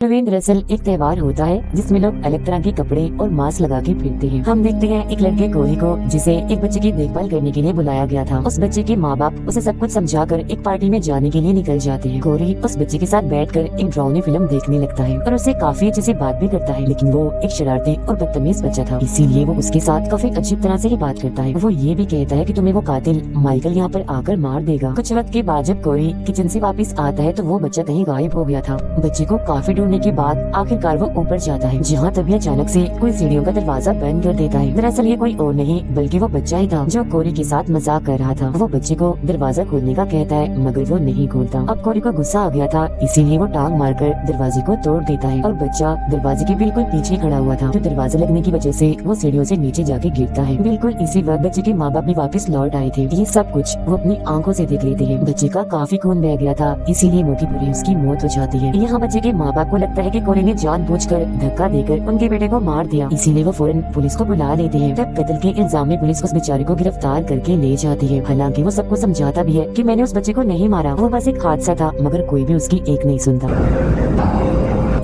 Halloween दरअसल एक त्योहार होता है जिसमें लोग अलग तरह के कपड़े और मास्क लगा के फिरते हैं। हम देखते हैं एक लड़के कोरी को जिसे एक बच्चे की देखभाल करने के लिए बुलाया गया था। उस बच्चे के माँ बाप उसे सब कुछ समझाकर एक पार्टी में जाने के लिए निकल जाते हैं। कोरी उस बच्चे के साथ बैठकर एक डरावनी फिल्म देखने लगता है और उससे काफी अच्छे से बात भी करता है, लेकिन वो एक शरारती और बदतमीज बच्चा था, इसीलिए वो उसके साथ काफी अजीब तरह से ही बात करता है। वो ये भी कहता है कि तुम्हें वो कातिल माइकल यहाँ पर आकर मार देगा। कुछ वक्त के बाद जब कोरी किचन से वापस आता है तो वो बच्चा कहीं गायब हो गया था। बच्चे को काफी ढूंढने के बाद आखिरकार वो ऊपर जाता है, जहाँ तभी अचानक से कोई सीढ़ियों का दरवाजा बंद कर देता है। दरअसल ये कोई और नहीं बल्कि वो बच्चा ही था जो कोरी के साथ मजाक कर रहा था। वो बच्चे को दरवाजा खोलने का कहता है मगर वो नहीं खोलता। अब कोरी को गुस्सा आ गया था, इसीलिए वो टांग मारकर दरवाजे को तोड़ देता है और बच्चा दरवाजे के बिल्कुल पीछे खड़ा हुआ था। तो दरवाजा लगने की वजह से वो सीढ़ियों से नीचे जाके गिरता है। बिल्कुल इसी वक्त बच्चे के माँ बाप भी वापस लौट आए थे। ये सब कुछ वो अपनी आंखों से देख लेते हैं। बच्चे का काफी खून बह गया था, इसीलिए मौके पर ही उसकी मौत हो जाती है। यहाँ बच्चे के माँ बाप को लगता है कि कोरी ने जानबूझकर धक्का देकर उनके बेटे को मार दिया, इसीलिए वो फौरन पुलिस को बुला लेते हैं। तब कत्ल के इल्जाम में पुलिस उस बेचारे को गिरफ्तार करके ले जाती है। हालांकि वो सबको समझाता भी है कि मैंने उस बच्चे को नहीं मारा, वो बस एक हादसा था, मगर कोई भी उसकी एक नहीं सुनता।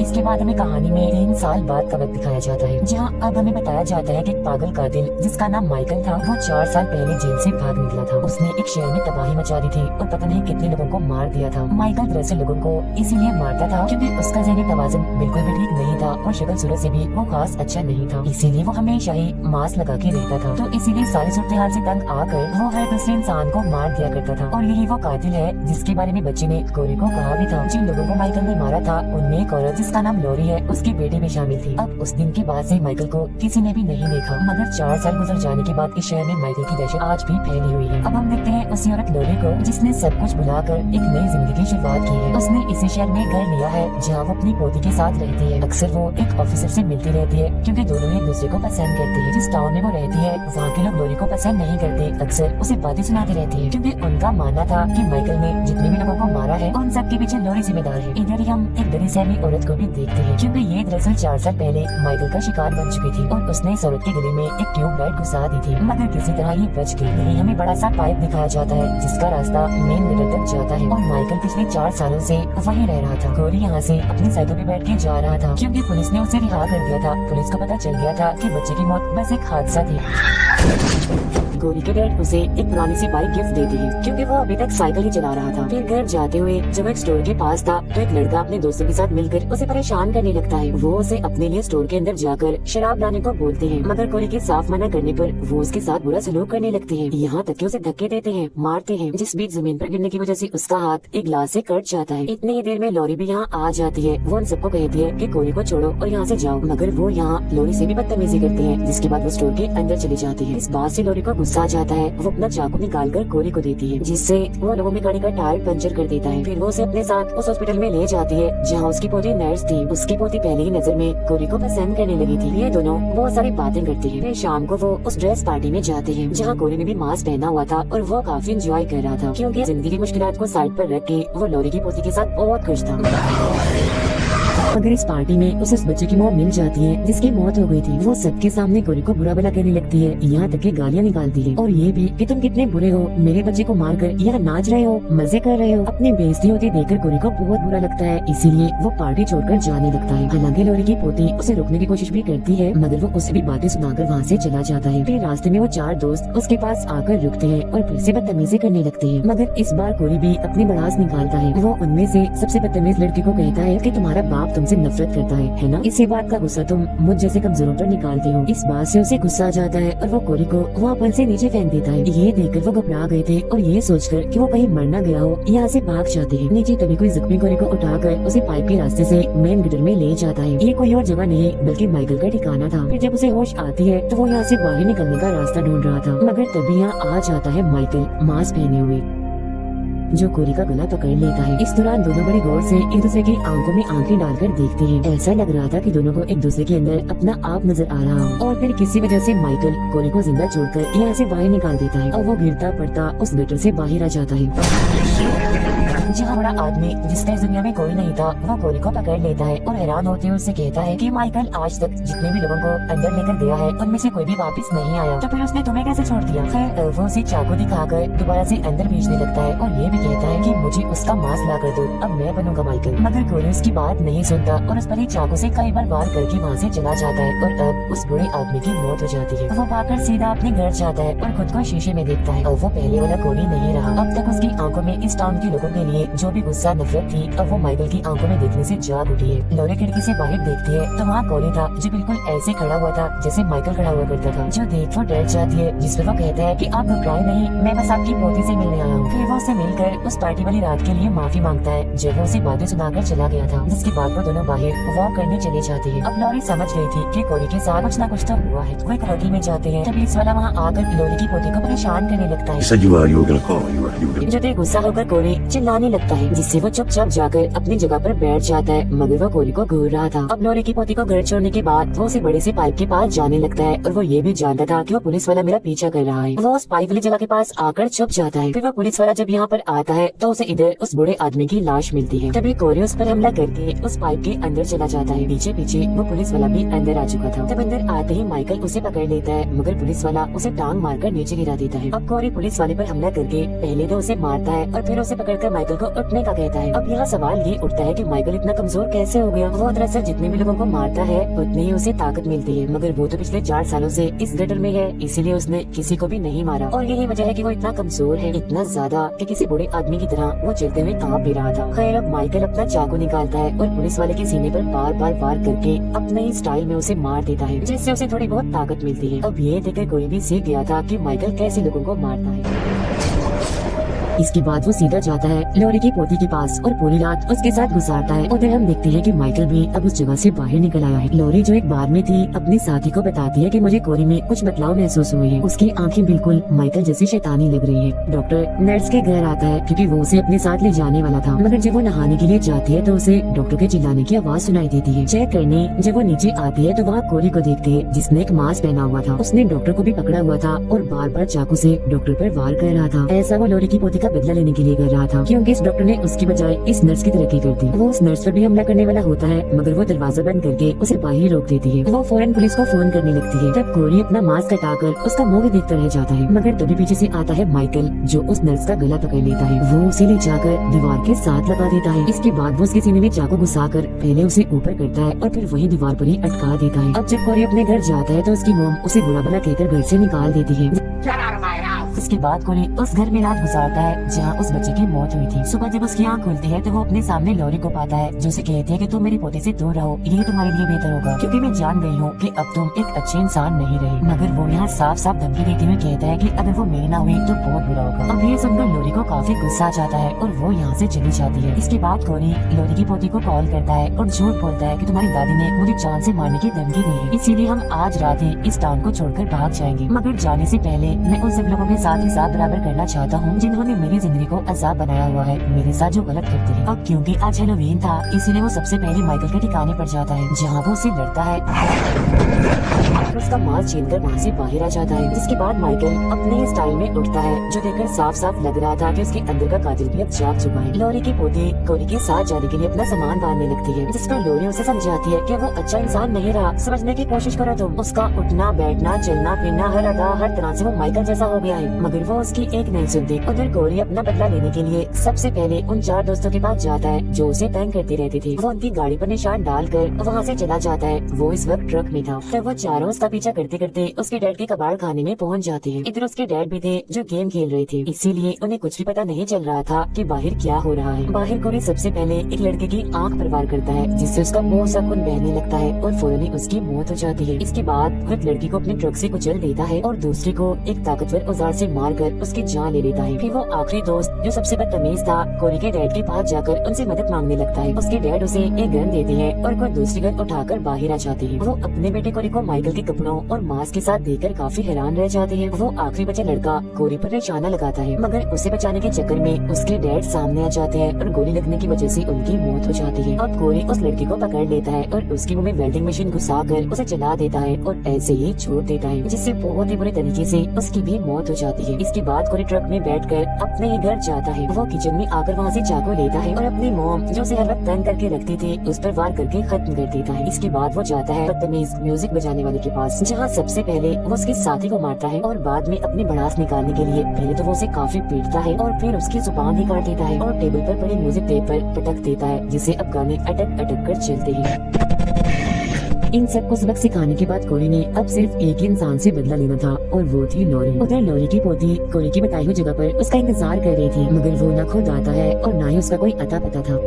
इसके बाद हमें कहानी में 3 साल बाद का वक्त दिखाया जाता है, जहाँ अब हमें बताया जाता है कि एक पागल कातिल जिसका नाम माइकल था वो 4 साल पहले जेल से भाग निकला था। उसने एक शहर में तबाही मचा दी थी और पता नहीं कितने लोगों को मार दिया था। माइकल दरअसल लोगों को इसीलिए मारता था क्योंकि उसका ज़हनी तवाज़ुन बिल्कुल भी ठीक नहीं था और शक्ल सूरत से भी वो खास अच्छा नहीं था, इसीलिए वो हमेशा ही मास्क लगा के रहता था। तो इसीलिए सारी सूरत-ए-हाल से तंग आकर वो हर दूसरे इंसान को मार दिया करता था। और यही वो कातिल है जिसके बारे में बच्चे ने कोरी को कहा भी था। जिन लोगों को माइकल ने मारा था उनमें एक औरत जिसका नाम लॉरी है उसकी बेटी भी शामिल थी। अब उस दिन के बाद से माइकल को किसी ने भी नहीं देखा, मगर 4 साल गुजर जाने के बाद इस शहर में माइकल की दहशत आज भी फैली हुई है। अब हम देखते हैं उसी औरत लॉरी को जिसने सब कुछ भुलाकर एक नई जिंदगी की शुरुआत की है। उसने इसी शहर में घर लिया है जहाँ वो अपनी पोती के साथ रहती है। अक्सर वो एक ऑफिसर से मिलती रहती है क्योंकि दोनों एक दूसरे को पसंद करते हैं। जिस टाउन में वो रहती है वहाँ के लोग लॉरी को पसंद नहीं करते, अक्सर उसे बातें सुनाते रहती है क्योंकि उनका मानना था कि माइकल ने जितने भी लोगों को मारा है उन सब के पीछे लॉरी जिम्मेदार है। इधर ही हम एक बड़ी सहमी औरत को भी देखते हैं क्योंकि ये दरअसल 4 साल पहले माइकल का शिकार बन चुकी थी और उसने इस औरत के गले में एक ट्यूबलाइट घुसा दी थी, मगर किसी तरह ये बच गई। यही हमें बड़ा सा पाइप दिखाया जाता है जिसका रास्ता मेन गेट तक जाता है और माइकल पिछले 4 सालों से वहीं रह रहा था। कोरी यहाँ से अपनी साइकिल पे बैठ के जा रहा था क्योंकि पुलिस ने उसे रिहा कर दिया था। पुलिस को पता चल गया था कि बच्चे की मौत बस एक हादसा थी। कोरी के डैड उसे एक पुरानी सी बाइक गिफ्ट देती है क्योंकि वो अभी तक साइकिल ही चला रहा था। फिर घर जाते हुए जब एक स्टोर के पास था तो एक लड़का अपने दोस्तों के साथ मिलकर उसे परेशान करने लगता है। वो उसे अपने लिए स्टोर के अंदर जाकर शराब लाने को बोलते हैं, मगर कोरी के साफ मना करने पर वो उसके साथ बुरा सलूक करने लगते हैं, यहाँ तक कि उसे धक्के देते हैं, मारते हैं, जिस बीच जमीन पर गिरने की वजह से उसका हाथ एक ग्लास से कट जाता है। इतनी ही देर में लॉरी भी यहाँ आ जाती है। वो उन सबको कहती है कि कोरी को छोड़ो और यहाँ से जाओ, मगर वो यहाँ लॉरी से भी बदतमीजी करते हैं, जिसके बाद वो स्टोर के अंदर चली जाती है। इस बात से लॉरी को गुस्सा आ जाता है। वो अपना चाकू निकाल कर कोरी को देती है जिससे वो लोगों में गाड़ी का टायर पंचर कर देता है। फिर वो उसे अपने साथ उस हॉस्पिटल में ले जाती है जहाँ उसकी पोती नर्स थी। उसकी पोती पहले ही नजर में कोरी को पसंद करने लगी थी। ये दोनों बहुत सारी बातें करती हैं। फिर शाम को वो उस ड्रेस पार्टी में जाते हैं जहाँ कोरी ने भी मास्क पहना हुआ था और वो काफी एंजॉय कर रहा था क्योंकि जिंदगी की मुश्किलात को साइड पर रख के वो लॉरी की पोती के साथ बहुत खुश था। मगर इस पार्टी में उसे उस बच्चे की मौत मिल जाती है जिसकी मौत हो गई थी। वो सबके सामने कोरी को बुरा भला कहने लगती है, यहाँ तक कि गालियाँ निकालती है और ये भी कि तुम कितने बुरे हो, मेरे बच्चे को मारकर यहाँ नाच रहे हो, मजे कर रहे हो। अपनी बेइज्जती होती देखकर कोरी को बहुत बुरा लगता है, इसीलिए वो पार्टी छोड़कर जाने लगता है। हालांकि लॉरी की पोती उसे रोकने की कोशिश भी करती है, मगर वो उसे भी बातें सुनाकर वहाँ से चला जाता है। फिर रास्ते में वो 4 दोस्त उसके पास आकर रुकते हैं और फिर से बदतमीजी करने लगते हैं, मगर इस बार कोरी भी अपनी भड़ास निकालता है। वो उनमें से सबसे बदतमीज लड़के को कहता है कि तुम्हारा बाप तुमसे नफरत करता है ना? इसी बात का गुस्सा तुम मुझ जैसे कमजोरों पर निकालते हो। इस बात से उसे गुस्सा आ जाता है और वो कोरी को वहाँ पर से नीचे फेंक देता है। ये देखकर वो घबरा गए थे और ये सोचकर कि वो कहीं मर न गया हो यहाँ से भाग जाते हैं। नीचे तभी कोई जख्मी कोरी को उठाकर उसे पाइप के रास्ते से मेन गेट में ले जाता है। ये कोई और जगह नहीं बल्कि माइकल का ठिकाना था। फिर जब उसे होश आती है तो वो यहाँ से बाहर निकलने का रास्ता ढूंढ रहा था, मगर तभी यहाँ आ जाता है माइकल मास्क पहने हुए जो कोरी का गला पकड़ लेता है। इस दौरान दोनों बड़ी गौर से एक दूसरे की आंखों में आंखें डालकर देखते हैं। ऐसा लग रहा था कि दोनों को एक दूसरे के अंदर अपना आप नजर आ रहा हो। और फिर किसी वजह से माइकल कोरी को जिंदा छोड़कर यहाँ से बाहर निकाल देता है और वो गिरता पड़ता उस गटर से बाहर आ जाता है। है, जहाँ बड़ा आदमी जिसका इस दुनिया में कोई नहीं था वो कोरी को पकड़ लेता है और हैरान होते हुए उससे कहता है कि माइकल आज तक जितने भी लोगों को अंदर लेकर गया है उनमें से कोई भी वापस नहीं आया, तो फिर उसने तुम्हें कैसे छोड़ दिया। खैर वो उसे चाकू दिखाकर दोबारा से अंदर भेजने लगता है और ये भी कहता है कि मुझे उसका मांस ला कर दो, अब मैं बनूंगा माइकल। मगर कोरी उसकी बात नहीं सुनता और उस पर ही चाकू से कई बार वार करके वहाँ से चला जाता है और अब उस बुरे आदमी की मौत हो जाती है। वो पाकर सीधा अपने घर जाता है और खुद को शीशे में देखता है। अब वो पहले वाला कोरी नहीं रहा। अब तक उसकी आंखों में इस टाउन के लोगों के लिए जो भी गुस्सा नफरत थी अब वो माइकल की आंखों में देखने से जाग उठी है। लोरी खिड़की से बाहर देखती है तो वहाँ कोरी था जो बिल्कुल ऐसे खड़ा हुआ था जैसे माइकल खड़ा हुआ करता था, जो देख वो डर जाती है, जिस पर वो कहता है कि आप घबराए नहीं, मैं बस आपकी पोती से मिलने आया हूँ। फिर वो उससे मिलकर उस पार्टी वाली रात के लिए माफी मांगता है जब वो उसे बातें सुनाकर चला गया था, जिसके बाद वो दोनों बाहर वॉक करने चले जाते हैं। अब लोरी समझ गई थी कि कोरी के साथ कुछ न कुछ तो हुआ है। वो एक होटल में जाते हैं, तभी इस वाला वहाँ आकर लोरी की पोती को परेशान करने लगता है। जो गुस्सा होकर कोरी चिल्लाने लगता है, जिससे वो चुपचाप जाकर अपनी जगह पर बैठ जाता है, मगर वो कोरी को घूर रहा था। अब लोरी की पोती को घर छोड़ने के बाद वो उसे बड़े से पाइप के पास जाने लगता है और वो ये भी जानता था कि वो पुलिस वाला मेरा पीछा कर रहा है। वो उस पाइप वाली जगह के पास आकर छुप जाता है। फिर वो पुलिस वाला जब यहाँ पर आता है तो उसे इधर उस बूढ़े आदमी की लाश मिलती है। तभी कोरी उस पर हमला करके उस पाइप के अंदर चला जाता है। पीछे पीछे वो पुलिस वाला भी अंदर आ चुका था। तब अंदर आते ही माइकल उसे पकड़ लेता है, मगर पुलिस वाला उसे टांग मारकर नीचे गिरा देता है। अब कोरी पुलिस वाले पर हमला करके पहले तो उसे मारता है और फिर उसे पकड़कर माइकल को उठने का कहता है। अब यहाँ सवाल ये उठता है कि माइकल इतना कमजोर कैसे हो गया। वो दरअसल जितने भी लोगों को मारता है उतनी ही उसे ताकत मिलती है, मगर वो तो पिछले 4 सालों से इस गटर में है, इसीलिए उसने किसी को भी नहीं मारा। और यही वजह है कि वो इतना कमजोर है, इतना ज्यादा कि किसी बूढ़े आदमी की तरह वो चलते हुए कांप भी रहा था। खैर अब माइकल अपना चाकू निकालता है और पुलिस वाले के सीने पर बार बार वार करके अपने ही स्टाइल में उसे मार देता है, जिससे उसे थोड़ी बहुत ताकत मिलती है। अब ये देखकर कोई भी सीख गया था कि माइकल कैसे लोगों को मारता है। इसके बाद वो सीधा जाता है लोरी की पोती के पास और पूरी रात उसके साथ गुजारता है। उधर हम देखते हैं कि माइकल भी अब उस जगह से बाहर निकल आया है। लोरी जो एक बार में थी अपने साथी को बताती है कि मुझे कोरी में कुछ बदलाव महसूस हुए हैं। उसकी आंखें बिल्कुल माइकल जैसी शैतानी लग रही है। डॉक्टर नर्स के घर आता है क्योंकि वो उसे अपने साथ ले जाने वाला था, मगर जब वो नहाने के लिए जाती है तो उसे डॉक्टर के चिल्लाने की आवाज सुनाई देती है। चेक करने जब वो नीचे आती है तो वहाँ कोरी को देखते है जिसने एक मास्क पहना हुआ था। उसने डॉक्टर को भी पकड़ा हुआ था और बार बार चाकू से डॉक्टर पर वार कर रहा था। ऐसा वो लोरी की पोती का बदला लेने के लिए रहा था, क्योंकि इस डॉक्टर ने उसकी बजाय इस नर्स की तरक्की कर दी। वो उस नर्स पर भी हमला करने वाला होता है, मगर वो दरवाजा बंद करके उसे बाहर रोक देती है। वो फौरन पुलिस को फोन करने लगती है। तब कोरी अपना मास्क हटाकर उसका मुंह भी देखता रह जाता है, मगर तभी पीछे से आता है माइकल जो उस नर्स का गला पकड़ लेता है। वो उसे ले जाकर दीवार के साथ लगा देता है। इसके बाद वो उसके सीने में चाकू घुसाकर पहले उसे ऊपर करता है और फिर वही दीवार पर ही अटका देता है। अब जब कोरी अपने घर जाता है तो उसकी मोम उसे बुरा भला कहकर घर से निकाल देती है। इसके बाद कोरी उस घर में रात गुजारता है जहाँ उस बच्चे की मौत हुई थी। सुबह जब उसकी आँख खुलती है तो वो अपने सामने लोरी को पाता है जो उसे कहती है कि तुम मेरी पोती से दूर रहो, ये तुम्हारे लिए बेहतर होगा, क्योंकि मैं जान गई हूँ कि अब तुम एक अच्छे इंसान नहीं रहे। मगर वो यहाँ साफ साफ धमकी देते हुए कहता है कि अगर वो मेरी ना हुई तो बहुत बुरा होगा। अब ये सुनकर लोरी को काफी गुस्सा आ जाता है और वो यहाँ से चली जाती है। इसके बाद कोरी लोरी की पोती को कॉल करता है और झूठ बोलता है कि तुम्हारी दादी ने मुझे जान से मारने की धमकी दी है, इसीलिए हम आज रात ही इस टाउन को छोड़कर भाग जाएंगे। मगर जाने से पहले मैं उन सब लोगों के साथ हिसाब बराबर करना चाहता हूँ जिन्होंने मेरी जिंदगी को अजाब बनाया हुआ है, मेरे साथ जो गलत करते हैं। अब क्योंकि आज हैलोवीन था इसीलिए वो सबसे पहले माइकल के ठिकाने पर जाता है जहाँ वो उसे लड़ता है। उसका माल छीनकर वहाँ से बाहर आ जाता है, जिसके बाद माइकल अपने ही स्टाइल में उठता है जो देखकर साफ साफ लग रहा था कि उसके अंदर का कातिल भी अब जाग चुका है। लोरी की पोती कोरी के साथ जाने के लिए अपना सामान बांधने लगती है, जिसका लोरी उसे समझाती है कि वो अच्छा इंसान नहीं रहा, समझने की कोशिश करो तुम। उसका उठना बैठना चलना फिरना हर अदा हर तरह से वो माइकल जैसा हो गया है, मगर वो उसकी एक नहीं सुनती। उधर कोरी अपना बदला लेने के लिए सबसे पहले उन 4 दोस्तों के पास जाता है जो उसे तंग करते रहते थे। वो उनकी गाड़ी पर निशान डालकर वहाँ से चला जाता है। वो इस वक्त ट्रक में था। तब वो चारों उसका पीछा करते करते उसके डैड के कबाड़ खाने में पहुँच जाते हैं। इधर उसके डैड भी थे जो गेम खेल रहे थे, इसीलिए उन्हें कुछ भी पता नहीं चल रहा था कि बाहर क्या हो रहा है। बाहर कोरी सबसे पहले एक लड़के की आंख पर वार करता है, जिससे उसका मुंह सा खून बहने लगता है और फौरन ही उसकी मौत हो जाती है। इसके बाद वो एक लड़की को अपने ट्रक से कुचल देता है और दूसरे को एक ताकतवर औजार से मारकर उसकी जान ले लेता है। फिर वो आखिरी दोस्त जो सबसे बदतमीज था कोरी के डैड के पास जाकर उनसे मदद मांगने लगता है। उसके डैड उसे एक गन देते हैं और कोई दूसरी गन उठाकर बाहर आ जाते हैं। वो अपने बेटे कोरी को माइकल के कपड़ों और मास्क के साथ देखकर काफी हैरान रह जाते हैं। वो आखिरी बचा लड़का कोरी पर निशाना लगाता है, मगर उसे बचाने के चक्कर में उसके डैड सामने आ जाते हैं और गोली लगने की वजह से उनकी मौत हो जाती है। अब कोरी उस लड़की को पकड़ लेता है और उसके मुंह में वेल्डिंग मशीन घुसाकर उसे चला देता है और ऐसे ही छोड़ देता है, जिससे बहुत ही बुरे तरीके से उसकी भी मौत हो जाती है। जाती है। इसके बाद कोरी ट्रक में बैठकर अपने ही घर जाता है। वो किचन में आकर वहाँ से चाकू लेता है और अपनी मॉम जो उसे हर वक्त तंग करके रखती थी उस पर वार करके खत्म कर देता है। इसके बाद वो जाता है बदतमीज म्यूजिक बजाने वाले के पास, जहाँ सबसे पहले वो उसके साथी को मारता है और बाद में अपनी भड़ास निकालने के लिए पहले तो वो उसे काफी पीटता है और फिर उसकी जुबान ही काट देता है और टेबल पर पड़े म्यूजिक टेप पर पटक देता है, जिससे अब गाने अटक अटक कर चलते हैं। इन सबको सबक सिखाने के बाद कोरी ने अब सिर्फ एक ही इंसान से बदला लेना था और वो थी लॉरी। उधर लॉरी की पोती कोरी की बताई हुई जगह पर उसका इंतजार कर रही थी, मगर वो न खुद आता है और न ही उसका कोई अता पता था।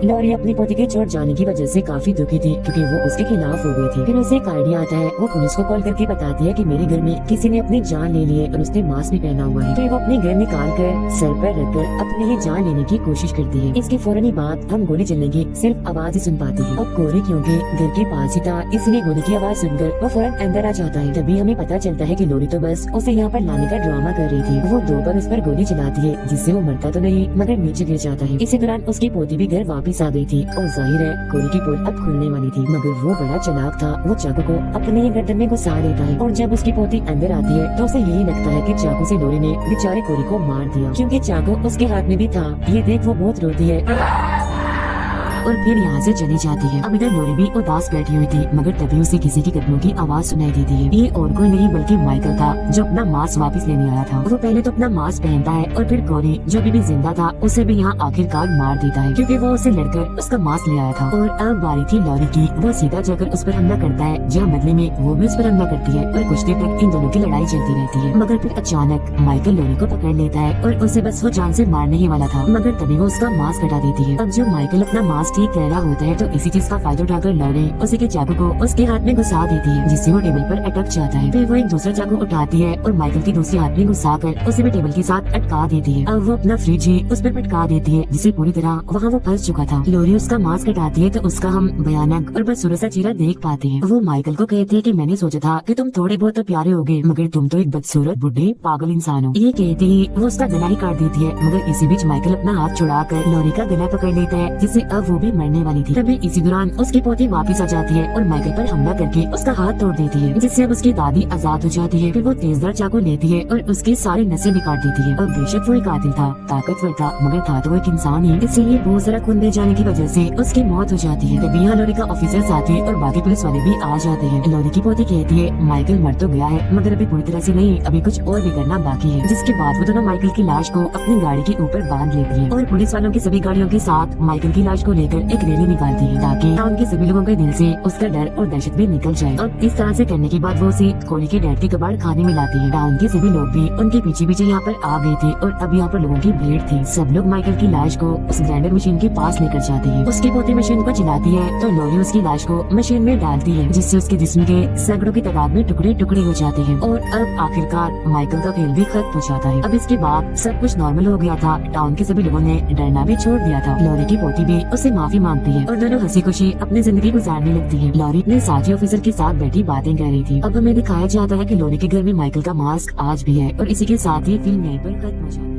लॉरी अपनी पोती के चोट जाने की वजह से काफी दुखी थी, क्योंकि वो उसके खिलाफ हो गई थी। फिर उसे एक आइडिया आता है, वो पुलिस को कॉल करके बताती है कि मेरे घर में किसी ने अपनी जान ले ली है और उसने मास्क भी पहना हुआ है। फिर वो अपनी घर निकाल कर सर पर रखकर अपनी ही जान लेने की कोशिश करती है। इसके फौरन ही बाद हम गोली चलने की सिर्फ आवाज ही सुन पाते हैं। अब कोरी क्योंकि घर के पास ही था, इसलिए गोली की आवाज सुनकर वो फौरन अंदर आ जाता है। तभी हमें पता चलता है कि लॉरी तो बस उसे यहाँ पर लाने का ड्रामा कर रही थी। वो 2 बार उस पर गोली चलाती है, जिससे वो मरता तो नहीं मगर नीचे गिर जाता है। इसी दौरान उसकी पोती भी घर वापिस आ गई थी और जाहिर है कोरी की पोल अब खुलने वाली थी, मगर वो बड़ा चालाक था। वो चाकू को अपने ही गर्दन में घुसा देता है और जब उसकी पोती अंदर आती है तो उसे यही लगता है कि चाकू से लॉरी ने बेचारे कोरी को मार दिया, क्योंकि चाकू उसके हाथ में भी था। ये देख वो बहुत रोती है और फिर यहाँ से चली जाती है। अब इधर लॉरी भी उदास बैठी हुई थी, मगर तभी उसे किसी के कदमों की आवाज सुनाई देती है। ये और कोई नहीं बल्कि माइकल था, जो अपना मास्क वापस लेने आया था। वो पहले तो अपना मास्क पहनता है और फिर कोरी जो अभी भी जिंदा था उसे भी यहाँ आखिरकार मार देता है, क्योंकि वो उसे लड़कर उसका मास्क ले आया था। और अब बारी थी लॉरी की। वो सीधा जाकर उस पर हमला करता है, जहाँ बदले में वो भी उस पर हमला करती है और कुछ देर तक इन दोनों की लड़ाई चलती रहती है। मगर फिर अचानक माइकल लॉरी को पकड़ लेता है और उसे बस वो जान से मारने ही वाला था, मगर तभी वो उसका मास्क हटा देती है। अब जो माइकल अपना मास्क ठीक कर रहा होता है तो इसी चीज का फायदा उठाकर लॉरी उसी के चाकू को उसके हाथ में घुसा देती है, जिससे वो टेबल पर अटक जाता है। फिर वो एक दूसरा चाकू उठाती है और माइकल की दूसरी हाथ में घुसा कर उसे भी टेबल के साथ अटका देती है। अब वो अपना फ्रिज ही उस पर पटका देती है, जिससे पूरी तरह वहाँ वो फंस चुका था। लॉरी उसका मास्क हटाती है तो उसका हम भयानक और बदसूरत सा चेहरा देख पाते हैं। वो माइकल को कहती है कि मैंने सोचा था कि तुम थोड़े बहुत तो प्यारे होगे, मगर तुम तो एक बदसूरत बुढ़े पागल इंसान हो। ये कहते ही वो उसका गला ही काट देती है, मगर इसी बीच माइकल अपना हाथ छुड़ाकर लॉरी का गला पकड़ लेता है, जिससे अब वो भी मरने वाली थी। तभी इसी दौरान उसकी पोती वापस आ जाती है और माइकल पर हमला करके उसका हाथ तोड़ देती है, जिससे अब उसकी दादी आजाद हो जाती है। फिर वो तेजदार चाकू लेती है और उसकी सारी नसें भी काट देती है। और बेशक वो एक कातिल था, ताकतवर था, मगर था तो वो एक इंसान ही, इसलिए बहुत सारा खून बह जाने की वजह से उसकी मौत हो जाती है। तभी यहाँ लॉरी का ऑफिसर साथी और बाकी पुलिस वाले भी आ जाते हैं। लॉरी की पोती कहती है माइकल मर तो गया है, मगर अभी पूरी तरह से नहीं, अभी कुछ और भी करना बाकी है। जिसके बाद वो दोनों माइकल की लाश को अपनी गाड़ी के ऊपर बांध लेती है और पुलिस वालों की सभी गाड़ियों के साथ माइकल की लाश को लेकर एक रैली निकालती है, ताकि टाउन के सभी लोगों के दिल से उसका डर और दहशत भी निकल जाए। और इस तरह से करने के बाद वो उसे कोरी के डैड के कबाड़ खाने में लाती है। टाउन के सभी लोग भी उनके पीछे पीछे यहाँ पर आ गए थे और अब यहाँ पर लोगों की भीड़ थी। सब लोग माइकल की लाश को उस ग्राइंडर मशीन के पास लेकर जाते हैं। उसकी पोती मशीन को चलाती है तो लॉरी उसकी लाश को मशीन में डालती है, जिससे उसके जिस्म के सैकड़ों की तादाद में टुकड़े टुकड़े हो जाते हैं। और अब आखिरकार माइकल का खेल भी खत्म हो जाता है। अब इसके बाद सब कुछ नॉर्मल हो गया था। टाउन के सभी लोगों ने डरना भी छोड़ दिया था। लॉरी की पोती भी उससे माफी मांगती है और दोनों हंसी खुशी अपनी जिंदगी गुजारने लगती है। लॉरी अपने साथी ऑफिसर के साथ बैठी बातें कर रही थी। अब हमें दिखाया जाता है कि लॉरी के घर में माइकल का मास्क आज भी है और इसी के साथ ही फिल्म यहीं पर खत्म हो जाती है।